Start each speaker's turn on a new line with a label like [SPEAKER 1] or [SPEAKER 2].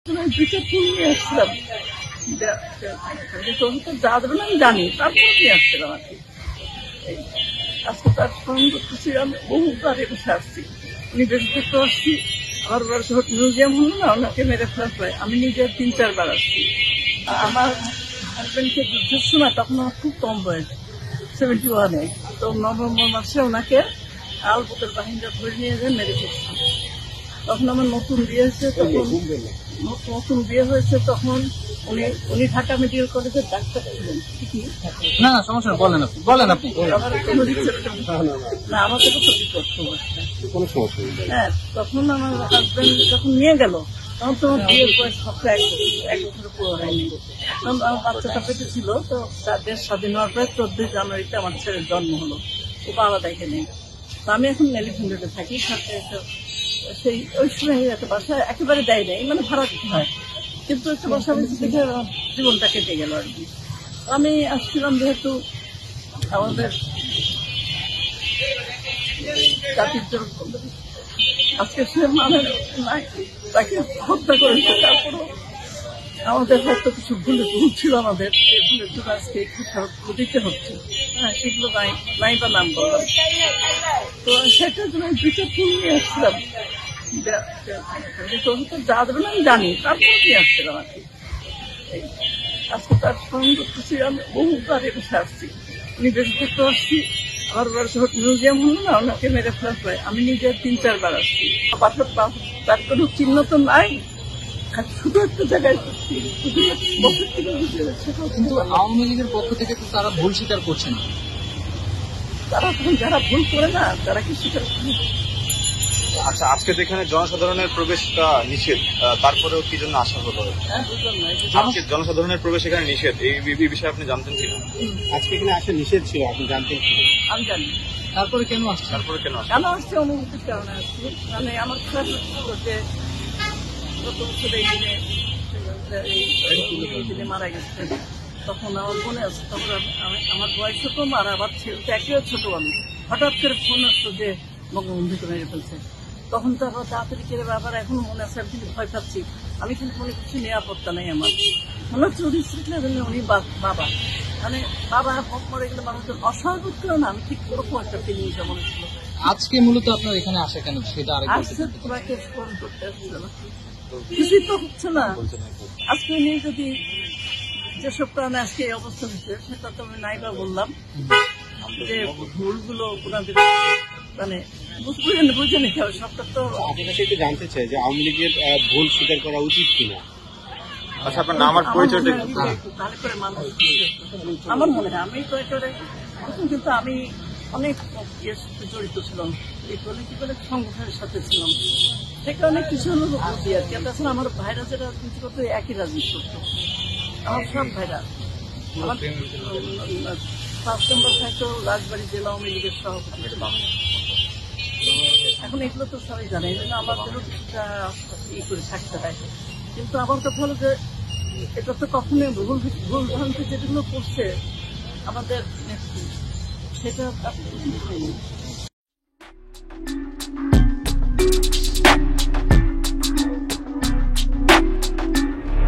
[SPEAKER 1] দুটো ফুল নিয়ে আসছিলাম, যা দেবেন আমি জানি, তারপরে নিয়ে আসছিলাম আর কি। আজকে তার স্মরণ করতেছি, আমি বহুবার বসে আসছি, উনি বেশি দেখতে আসছি। আমার মিউজিয়াম হলো না, ওনাকে মেরে ফেলার পরে আমি নিজে 3-4 বার আসছি। আমার হাজবেন্ডকে যুদ্ধের সময় তখন আমার খুব কম বয়স, 71-এ। তো নভেম্বর মাসে ওনাকে আলবুকের বাহিনীরা ধরে নিয়ে যায়, মেরে ফেলছে। তখন আমার নতুন বিয়ে হয়েছে, তখন উনি ঢাকা মেডিকেল কলেজের ডাক্তার ছিলেন।
[SPEAKER 2] না সমস্যা বলেন আপনি
[SPEAKER 1] না, আমাকে তো ক্ষতি করতো। হ্যাঁ, তখন আমার হাজবেন্ড যখন নিয়ে গেল, তখন তো আমার বিয়ের বয়স মাত্র 1 বছর পুরো হয়নি। তখন আমার বাচ্চাটা পেটে ছিল, তো তার দেশ স্বাধীন হওয়ার পরে 14 জানুয়ারিতে আমার ছেলের জন্ম হলো। ও বাবা দেখে নেই। তো আমি এখন মেলিফিন্ডে থাকি, সাথে সেই ওই সময় একটা বাসা একেবারে দেয় নাই, মানে ভাড়া দিতে হয়, কিন্তু একটা বাসা দেখে জীবনটা কেটে গেল আর কি। আমি আসছিলাম যেহেতু আমাদের জাতির জন্য, আজকে সে মানে তাকে হত্যা করেছে, তারপরও আমাদের হয়তো কিছু ভুল ছিল, আমাদের সেই ভুলের জন্য আজকে দিতে হচ্ছে। হ্যাঁ, সেগুলো নাই বা নাম বললাম। তো সেটার জন্য 2টা ফুল নিয়ে আসছিলাম, যা দেবেন আমি জানি, তারপরে নিয়ে আসছিলাম আর কি। আজকে তার স্মরণ করতেছি, আমি বহুবার বসে আসছি, উনি বেশি দেখতে আসছি। আমার মিউজিয়াম হলো না, ওনাকে মেরে ফেলার পরে আমি নিজে 3-4 বার আসছি। তার কোনো চিহ্ন তো নাই, শুধু একটা জায়গায়।
[SPEAKER 2] কিন্তু আওয়ামী লীগের পক্ষ থেকে তো তারা ভুল স্বীকার করছেন।
[SPEAKER 1] তারা তখন যারা ভুল করে না, তারা কি স্বীকার করে?
[SPEAKER 3] আচ্ছা, আজকে যেখানে জনসাধারণের প্রবেশটা নিষেধ, তারপরেও কি জন্য আসা হলো? আজকে জনসাধারণের প্রবেশ এখানে নিষেধ, এই বিষয়ে আপনি জানতেন কিনা?
[SPEAKER 4] আজকে এখানে আসা নিষেধ ছিল, আপনি জানতেন কিনা?
[SPEAKER 1] আমি জানি।
[SPEAKER 2] তারপরে কেন আসছে?
[SPEAKER 1] কেন আসছে? অনুভূতির কারণে আসছে। মানে আমার খেয়াল হচ্ছিল যে গত বছর এই দিনে মারা গেছে, তখন আমার মনে আছে, তখন আমার বয়সও কম, আর আবার ছেলেটা একেও ছোট। আমি হঠাৎ করে ফোন আসতো যে বঙ্গবন্ধুকে মেরে ফেলছে। তখন তো আবার তাড়াতাড়ি করে ব্যাপার এখনো মনে আছে, আমি কিন্তু ভয় পাচ্ছি। আমি কিন্তু কোনো কিছু নিরাপত্তা নেই আমার। মনে হচ্ছে উনি উনি বাবা, মানে বাবা মরে গেলে মানুষের অস্বাভাবিক করে না, আমি ঠিক ওরকম একটা ফিলিংস মনে ছিল।
[SPEAKER 2] আজকে মূলত আপনার এখানে আসে কেন সেটা
[SPEAKER 1] আসছে তোমাকে ফোন করতে আসছিল, কিছুই তো হচ্ছে না। আজকে উনি যদি যেসব কারণে আজকে এই অবস্থা হচ্ছে, সেটা তো আমি নাইবা বললাম যে ভুলগুলো ওনাদের মানে বুঝে নিতে হবে, সবটা তো।
[SPEAKER 4] আপনার কাছে একটু জানতে চাই যে আওয়ামী লীগের ভুল স্বীকার করা উচিত কিনা?
[SPEAKER 3] আচ্ছা, আপনার নাম আর পরিচয়টা
[SPEAKER 1] তাহলে করে মানুষ, আমার মনে হয় আমি তো একেবারে, কিন্তু আমি অনেক ইয়ের সাথে জড়িত ছিলাম, এই পলিটিক্যাল সংগঠনের সাথে ছিলাম, সে কারণে কিছু হলো বুঝি আর কি। তাছাড়া আমার ভাইরা যেটা রাজনীতি করতো, একই রাজনীতি করতো আমার সব ভাইরা। আমার 5 নম্বর থাকতো রাজবাড়ী জেলা আওয়ামী লীগের সভাপতি। এখন এগুলো তো সবাই জানে, এই জন্য আমাদেরও কিছুটা ই করে থাকতে হয়। কিন্তু আমার কথা হলো যে এটা তো কখনোই ভুল ভ্রান্তি যেগুলো করছে আমাদের নেত্রী, সেটা